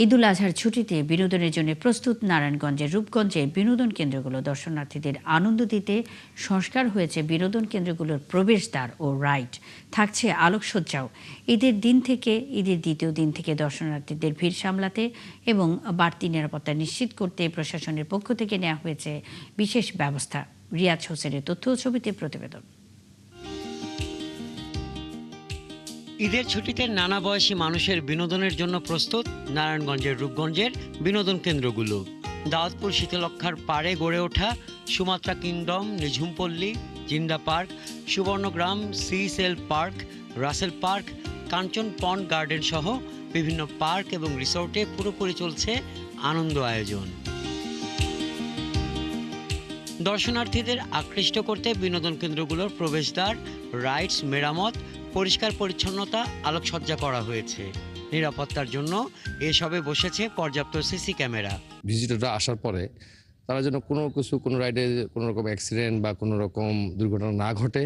ঈদুল আজহার ছুটিতে বিনোদনের জন্য প্রস্তুত নারায়ণগঞ্জের রূপগঞ্জের বিনোদন কেন্দ্রগুলো দর্শনার্থীদের আনন্দ দিতে সংস্কার হয়েছে বিনোদন কেন্দ্রগুলোর প্রবেশদ্বার ও রাইড থাকছে আলোকসজ্জাও। ঈদের দ্বিতীয় দিন থেকে দর্শনার্থীদের ভিড় সামলাতে এবং বাড়তি নিরাপত্তা নিশ্চিত করতে প্রশাসনের পক্ষ থেকে নেওয়া হয়েছে বিশেষ ব্যবস্থা। রিয়াজ হোসেনের তথ্য ও ছবিতে প্রতিবেদন। ঈদের ছুটিতে নানা বয়সী মানুষের বিনোদনের জন্য প্রস্তুত নারায়ণগঞ্জের রূপগঞ্জের বিনোদন কেন্দ্রগুলো। দাউদপুর শীতলক্ষার পাড়ে গড়ে ওঠা Sumatra kingdom, Nijhumpalli, Zinda park, Subarnagram, sea shell park, Russell park, Kanchan pond garden সহ বিভিন্ন পার্ক এবং রিসোর্টে পুরোপুরি চলছে আনন্দ আয়োজন। দর্শনার্থীদের আকৃষ্ট করতে বিনোদন কেন্দ্রগুলোর প্রবেশদ্বার, রাইডস মেরামত, পরিষ্কার পরিচ্ছন্নতা, আলোকসজ্জা করা হয়েছে। নিরাপত্তার জন্য এসবে বসেছে পর্যাপ্ত সিসি ক্যামেরা। ভিজিটররা আসার পরে তারা যেন কোনো রাইডে কোনো রকম অ্যাক্সিডেন্ট বা কোনো রকম দুর্ঘটনা না ঘটে,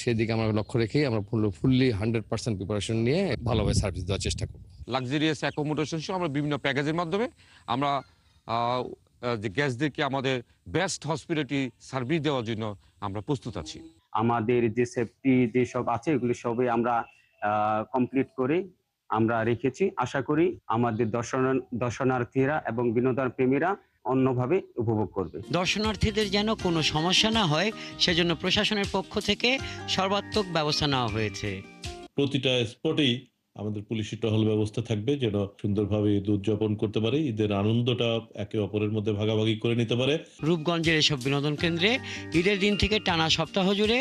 সেদিকে আমরা লক্ষ্য রেখেই আমরা ফুললি 100% প্রিপারেশন নিয়ে ভালোভাবে সার্ভিস দেওয়ার চেষ্টা করব। লাক্সারিয়াস অ্যাকোমোডেশন সহ আমরা বিভিন্ন প্যাকেজের মাধ্যমে আমরা যে গেস্টদেরকে আমাদের বেস্ট হসপিটালিটি সার্ভিস দেওয়ার জন্য আমরা প্রস্তুত আছি। আমাদের যে সেফটি যেসব আছে এগুলি সবই আমরা কমপ্লিট করে আমরা রেখেছি। আশা করি আমাদের দর্শনার্থীরা এবং বিনোদন প্রেমীরা অন্যভাবে উপভোগ করবে। দর্শনার্থীদের যেন কোনো সমস্যা না হয় সেজন্য প্রশাসনের পক্ষ থেকে সর্বাত্মক ব্যবস্থা নেওয়া হয়েছে। প্রতিটা স্পটেই আমাদের পুলিশি টহল ব্যবস্থা থাকবে, যেন সুন্দরভাবে ঈদ উদযাপন করতে পারে, ঈদের আনন্দটা একে অপরের মধ্যে ভাগাভাগি করে নিতে পারে। রূপগঞ্জের এসব বিনোদন কেন্দ্রে ঈদের দিন থেকে টানা সপ্তাহ জুড়ে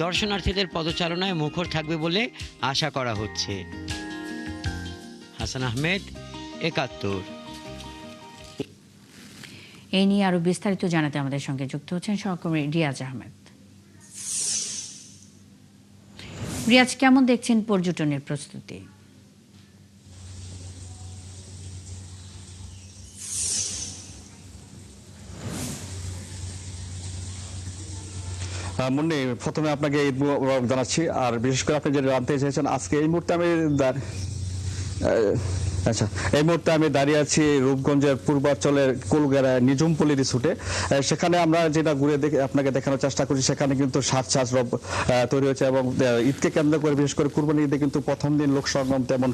দর্শনার্থীদের পদচারণায় মুখর থাকবে বলে আশা করা হচ্ছে। হাসান আহমেদ, ৭১। এই নিয়ে আরো বিস্তারিত জানাতে আমাদের সঙ্গে যুক্ত হচ্ছেন সহকর্মী রিয়াজ আহমেদ। রিয়াজ, কেমন দেখছেন পর্যটনের প্রস্তুতি? মুন্নি, প্রথমে আপনাকে ঈদ মোবারক জানাচ্ছি। আর বিশেষ করে আপনি যেটা জানতে চেয়েছেন, আজকে এই মুহূর্তে আমি দাঁড়িয়ে আছি রূপগঞ্জের পূর্বাঞ্চলের কুলগাড়া নিঝুমপল্লী রিসোর্টে। সেখানে আমরা যেটা ঘুরে আপনাকে দেখানোর চেষ্টা করছি, সেখানে কিন্তু সাজ রব তৈরি হয়েছে এবং ঈদকে কেন্দ্র করে বিশেষ করে কুরবানি ঈদে কিন্তু প্রথম দিন লোক সমাগম তেমন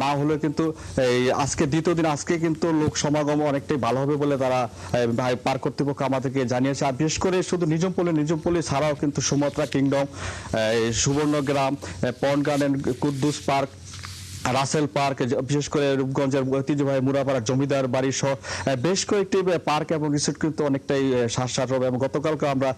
না হলেও কিন্তু এই আজকে দ্বিতীয় দিন আজকে কিন্তু লোক সমাগম অনেকটাই ভালো হবে বলে তারা পার্ক কর্তৃপক্ষ আমাদেরকে জানিয়েছে। আর বিশেষ করে শুধু নিঝুমপল্লী ছাড়াও কিন্তু Sumatra kingdom, Subarnagram, pond garden, Kuddus park, Russell park, বিশেষ করে রূপগঞ্জের ঐতিহ্যবাহী মুরাপাড়ার জমিদার বাড়ি সহ বেশ কয়েকটি পার্ক এবং রিসোর্ট কিন্তু অনেকটাই সাজ হবে। এবং গতকালকে আমরা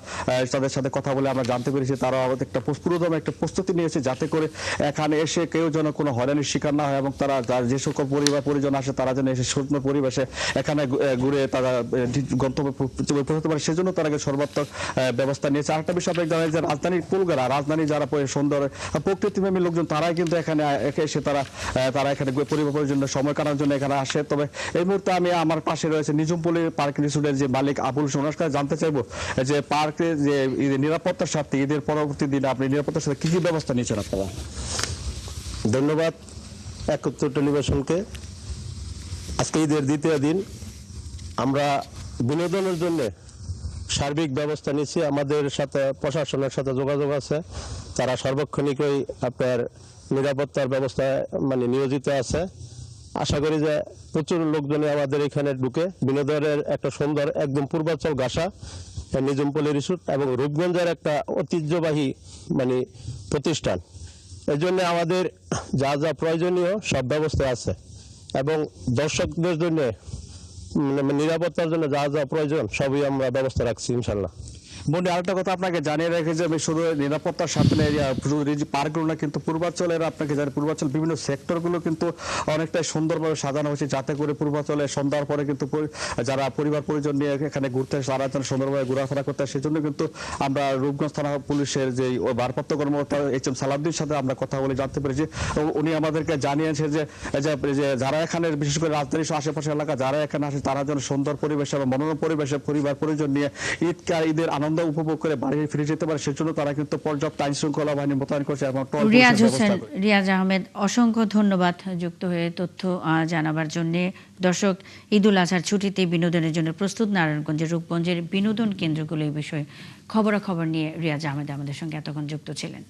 তাদের সাথে কথা বলে আমরা জানতে পেরেছি তারা আমাদের একটা পুরোদমে একটা প্রস্তুতি নিয়েছে যাতে করে এখানে এসে কেউ যেন কোনো হয়রানির শিকার না হয় এবং তারা যে সকল পরিবার পরিজন আসে তারা যেন এসে সুন্দর পরিবেশে এখানে ঘুরে তারা গন্তব্যে পৌঁছতে পারে, সেজন্য তারা সর্বাত্মক ব্যবস্থা নিয়েছে। আরেকটা বিষয় আপনাকে জানাই যে রাজধানীর কুলগাড়া, রাজধানী যারা সুন্দর প্রকৃতিপ্রেমী লোকজন তারাই কিন্তু এখানে এসে তারা এখানে পরিবারের জন্য সময় কাটানোর জন্য এখানে আসে। তবে এই মুহূর্তে আমি আমার পাশে রয়েছে নিঝুমপল্লী পার্ক রিসোর্টের যে মালিক আবুল সোনার কাছে জানতে চাইবো যে পার্কে যে নিরাপত্তার সাথে ঈদের পরবর্তী দিনে আপনি নিরাপত্তার সাথে কি কি ব্যবস্থা নিয়েছেন আপনারা? ধন্যবাদ ৭১ টেলিভিশনকে। আজকে ঈদের দ্বিতীয় দিন আমরা বিনোদনের জন্য সার্বিক ব্যবস্থা নিচ্ছি। আমাদের সাথে প্রশাসনের সাথে যোগাযোগ আছে, তারা সর্বক্ষণিকই আপনার নিরাপত্তার ব্যবস্থায় নিয়োজিত আছে। আশা করি যে প্রচুর লোকজনে আমাদের এখানে ঢুকে বিনোদনের একটা সুন্দর একদম পূর্বাঞ্চল ঘাসা নিঝুমপল্লী রিসোর্ট এবং রূপগঞ্জের একটা ঐতিহ্যবাহী প্রতিষ্ঠান। এই জন্য আমাদের যা যা প্রয়োজনীয় সব ব্যবস্থা আছে এবং দর্শকদের জন্য নিরাপত্তার জন্য যা যা প্রয়োজন সবই আমরা ব্যবস্থা রাখছি ইনশাল্লাহ। বন্ধু, আরেকটা কথা আপনাকে জানিয়ে রেখে যে আমি শুধু নিরাপত্তার সাথে পার্কগুলো না, কিন্তু পূর্বাঞ্চলের আপনাকে জানি পূর্বাঞ্চল বিভিন্ন সেক্টরগুলো কিন্তু অনেকটাই সুন্দরভাবে সাজানো হয়েছে যাতে করে পূর্বাঞ্চলে সন্ধ্যার পরে কিন্তু যারা পরিবার পরিজন নিয়ে এখানে ঘুরতে তারা যেন সুন্দরভাবে ঘোরাফেরা করতে হয়। সেজন্য কিন্তু আমরা রূপগঞ্জ থানা পুলিশের যে ভারপ্রাপ্ত কর্মকর্তা HM সালাউদ্দিনের সাথে আমরা কথা বলে জানতে পেরেছি। উনি আমাদেরকে জানিয়েছে যে যারা এখানে বিশেষ করে রাজধানী আশেপাশের এলাকা যারা এখানে আসে তারা যেন সুন্দর পরিবেশে এবং মনোরম পরিবেশে পরিবার পরিজন নিয়ে ঈদের আনন্দ আনন্দ উপভোগ করে বাড়ি ফিরে যেতে পারে সেজন্য তারা কিন্তু পর্যাপ্ত আইন শৃঙ্খলা বাহিনী মোতায়েন করছে এবং টোল রিয়াজ পুলিশের হোসেন, ব্যবস্থা করে। রিয়াজ আহমেদ, অসংখ্য ধন্যবাদ যুক্ত হয়ে তথ্য জানাবার জন্য। দর্শক, ঈদুল আজহার ছুটিতে বিনোদনের জন্য প্রস্তুত নারায়ণগঞ্জের রূপগঞ্জের বিনোদন কেন্দ্রগুলো এই বিষয়ে খবরাখবর নিয়ে রিয়াজ আহমেদ আমাদের সঙ্গে এতক্ষণ যুক্ত ছিলেন।